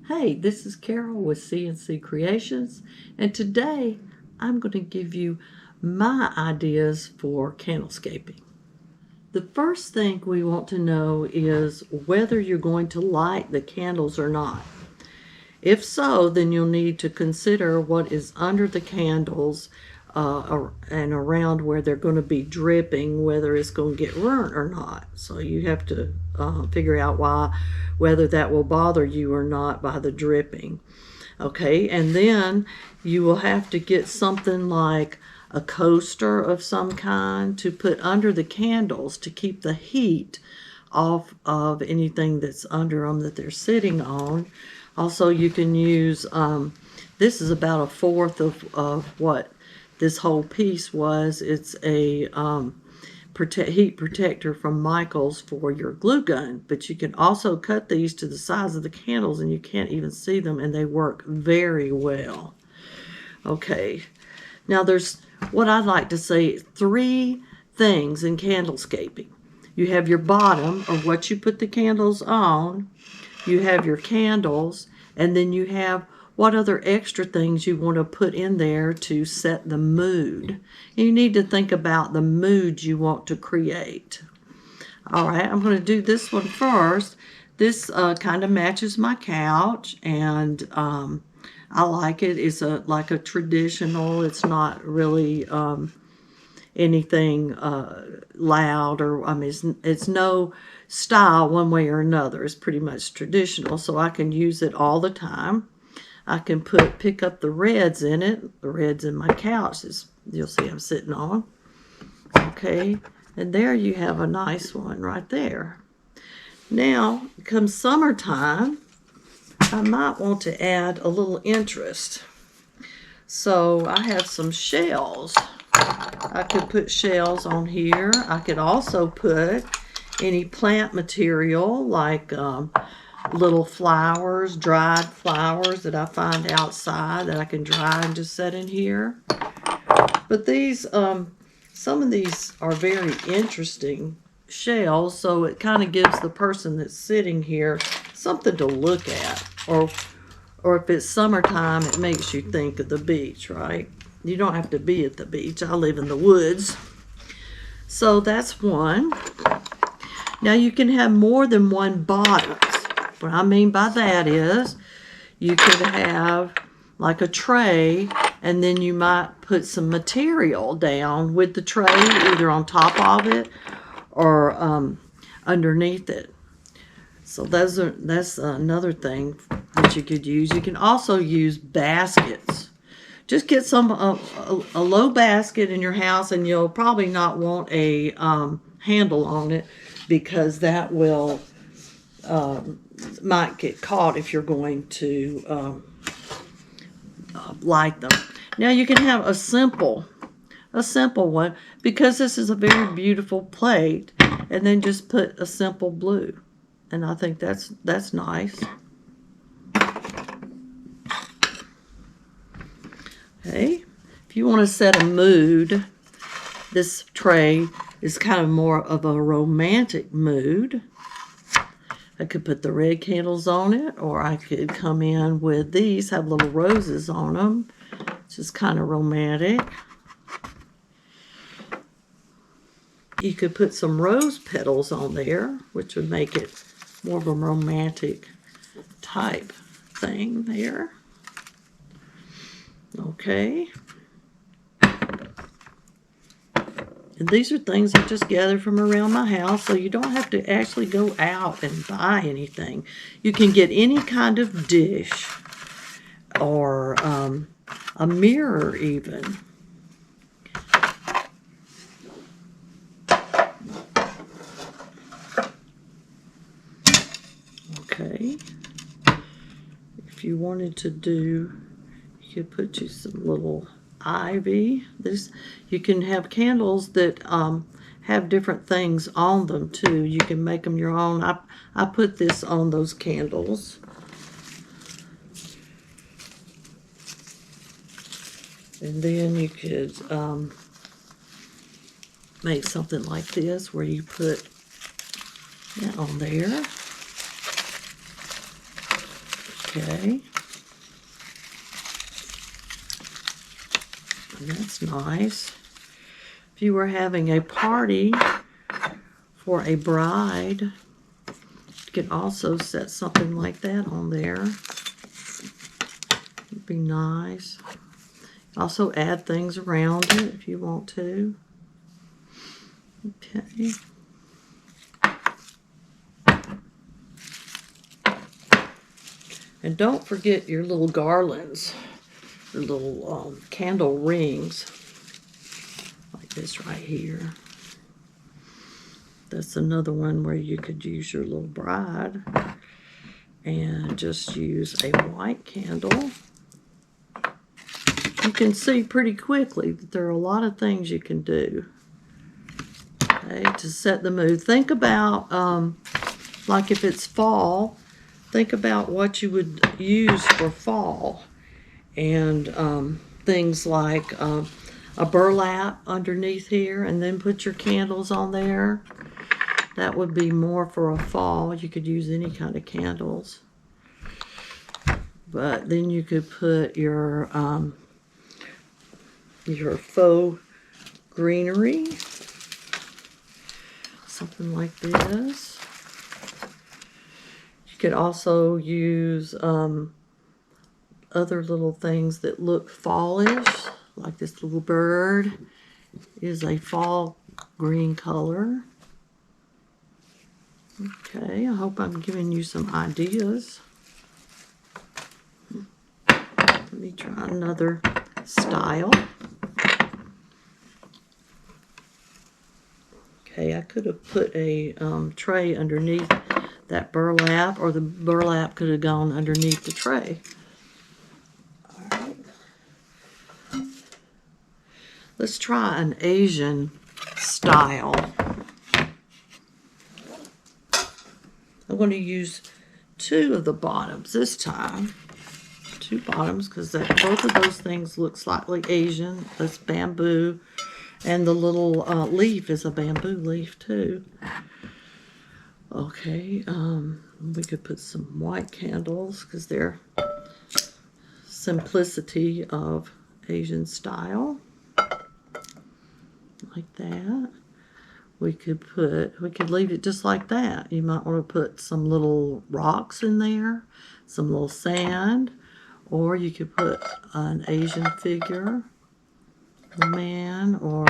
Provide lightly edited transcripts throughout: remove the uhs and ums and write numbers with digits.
Hey, this is Carol with CNC Creations, and today I'm going to give you my ideas for candlescaping. The first thing we want to know is whether you're going to light the candles or not. If so, then you'll need to consider what is under the candles and around where they're going to be dripping, whether it's going to get burnt or not. So you have to figure out whether that will bother you or not by the dripping. Okay, and then you will have to get something like a coaster of some kind to put under the candles to keep the heat off of anything that's under them that they're sitting on. Also, you can use, this is about a fourth of what this whole piece was. It's a heat protector from Michael's for your glue gun, but you can also cut these to the size of the candles and you can't even see them, and they work very well. Okay, now there's what I'd like to say, 3 things in candlescaping. You have your bottom, or what you put the candles on, you have your candles, and then you have what other extra things you want to put in there to set the mood. You need to think about the mood you want to create. All right, I'm going to do this one first. This kind of matches my couch, and I like it. It's like a traditional. It's not really anything loud, or I mean, it's no style one way or another. It's pretty much traditional, so I can use it all the time. I can pick up the reds in it. The reds in my couch, you'll see I'm sitting on. Okay, and there you have a nice one right there. Now, come summertime, I might want to add a little interest. So I have some shells. I could put shells on here. I could also put any plant material like little flowers, dried flowers that I find outside that I can dry and just set in here. But these, some of these are very interesting shells, so it kind of gives the person that's sitting here something to look at. Or if it's summertime, it makes you think of the beach, right? You don't have to be at the beach. I live in the woods. So that's one. Now you can have more than one bottom. What I mean by that is you could have like a tray, and then you might put some material down with the tray, either on top of it or underneath it. So that's another thing that you could use. You can also use baskets. Just get a low basket in your house, and you'll probably not want a handle on it, because that will might get caught if you're going to light them. Now you can have a simple one, because this is a very beautiful plate, and then just put a simple blue, and I think that's nice. Okay, if you want to set a mood, this tray is kind of more of a romantic mood. I could put the red candles on it, or I could come in with these, have little roses on them. It's just kind of romantic. You could put some rose petals on there, which would make it more of a romantic type thing there. Okay. And these are things I just gathered from around my house, so you don't have to actually go out and buy anything. You can get any kind of dish, or a mirror even. Okay. If you wanted to do, you could put you some little ivy. You can have candles that have different things on them too. You can make them your own. I put this on those candles. And then you could make something like this, where you put that on there. Okay. And that's nice. If you were having a party for a bride, you could also set something like that on there. It'd be nice. Also add things around it if you want to. Okay. And don't forget your little garlands, your little candle rings, like this right here. That's another one where you could use your little bride and just use a white candle. You can see pretty quickly that there are a lot of things you can do, okay, to set the mood. Think about, like if it's fall, think about what you would use for fall. And things like a burlap underneath here, and then put your candles on there. That would be more for a fall. You could use any kind of candles. But then you could put your faux greenery, something like this. You could also use other little things that look fallish, like this little bird is a fall green color. Okay, I hope I'm giving you some ideas. Let me try another style. Okay, I could have put a tray underneath that burlap, or the burlap could have gone underneath the tray. All right. Let's try an Asian style. I'm going to use two of the bottoms this time. Two bottoms, because both of those things look slightly Asian. That's bamboo, and the little leaf is a bamboo leaf too. Okay, we could put some white candles because they're simplicity of Asian style, like that. We could leave it just like that. You might want to put some little rocks in there, some little sand, or you could put an Asian figure, a man, or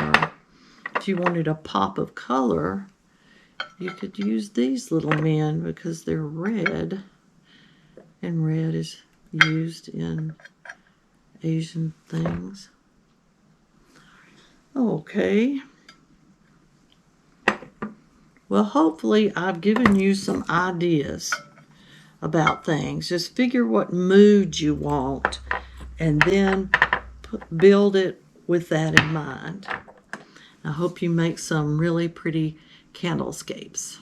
if you wanted a pop of color, you could use these little men because they're red, and red is used in Asian things. Okay. Well, hopefully I've given you some ideas about things. Just figure what mood you want and then build it with that in mind. I hope you make some really pretty candlescapes.